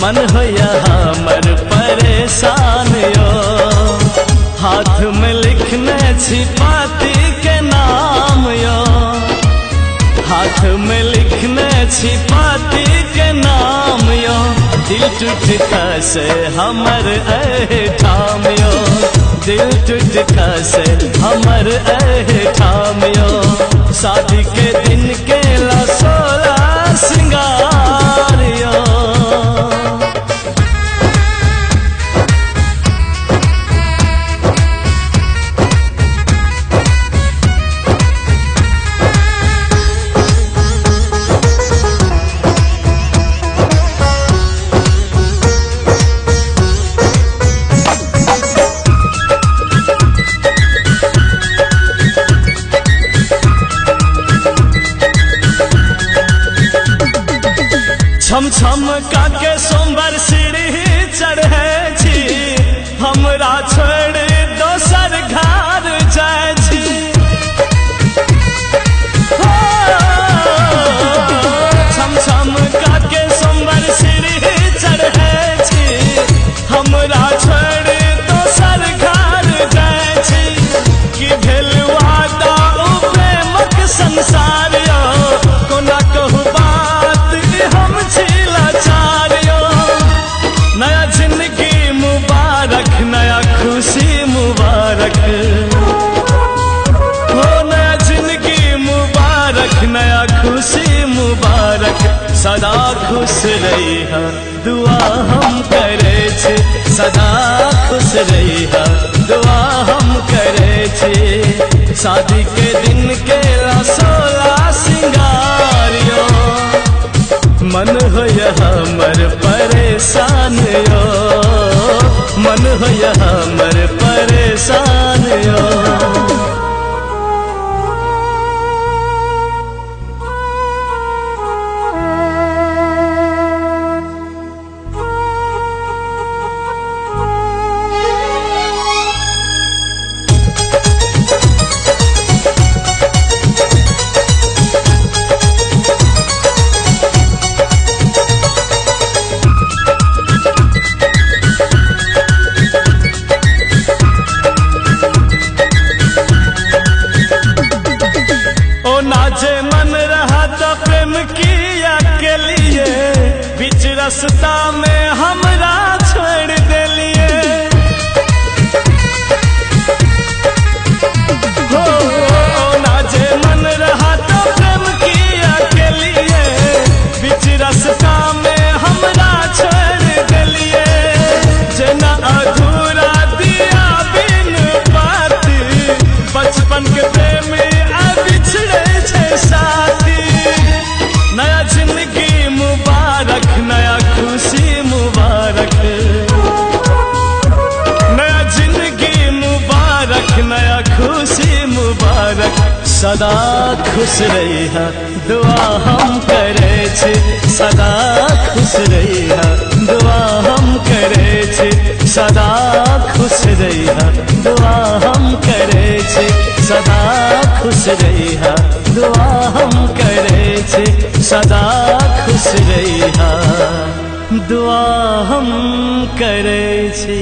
मन होया हमर परेशान यो। हाथ में लिखने छी पति के नाम यो, हाथ में लिखने छी पति के नाम यो। दिल टूट खसे हमर ठाम यो, दिल टूट खसे हमर ठाम यो। शादी के दिन के ला 16 श्रृंगार यो। छम छम काके सोमवार सीढ़ी चढ़े छी, हमरा छोड़ दोसर घर जाय छी। छम छम काके सोमवार सीढ़ी चढ़े छी, हमरा छोड़ दोसर घर जाय छी। कि भेल वादा ओ प्रेमक संसार यो, कोना कहू नया जिंदगी मुबारक, नया खुशी मुबारक हो। नया जिंदगी मुबारक, नया खुशी मुबारक। सदा खुश रही दुआ हम करे छे, सदा खुश रही दुआ हम करे छे। शादी के दिन के 16 श्रृंगार यो, मन होया हमर परेशान यो, मन होया हमर परेशान यो। जे मन रहा तो प्रेम किया के लिए, बीच रास्ता में हमरा छोड़ देलिए। हो ना जे मन रहा तो प्रेम किया के लिए, बीच रास्ता में हमरा छोड़ देलिए। जना अधूरा दिया बिन बात, बचपन के प्रेम बिछड़े साथी। नया जिंदगी मुबारक, नया खुशी मुबारक, नया जिंदगी मुबारक, नया खुशी मुबारक। सदा खुश रही दुआ हम करे छे, सदा खुश रही दुआ हम करे छे। सदा खुश रही दुआ हम करे छे, सदा खुश रही दुआ हम करे छे। सदा खुश रही दुआ हम करे छे।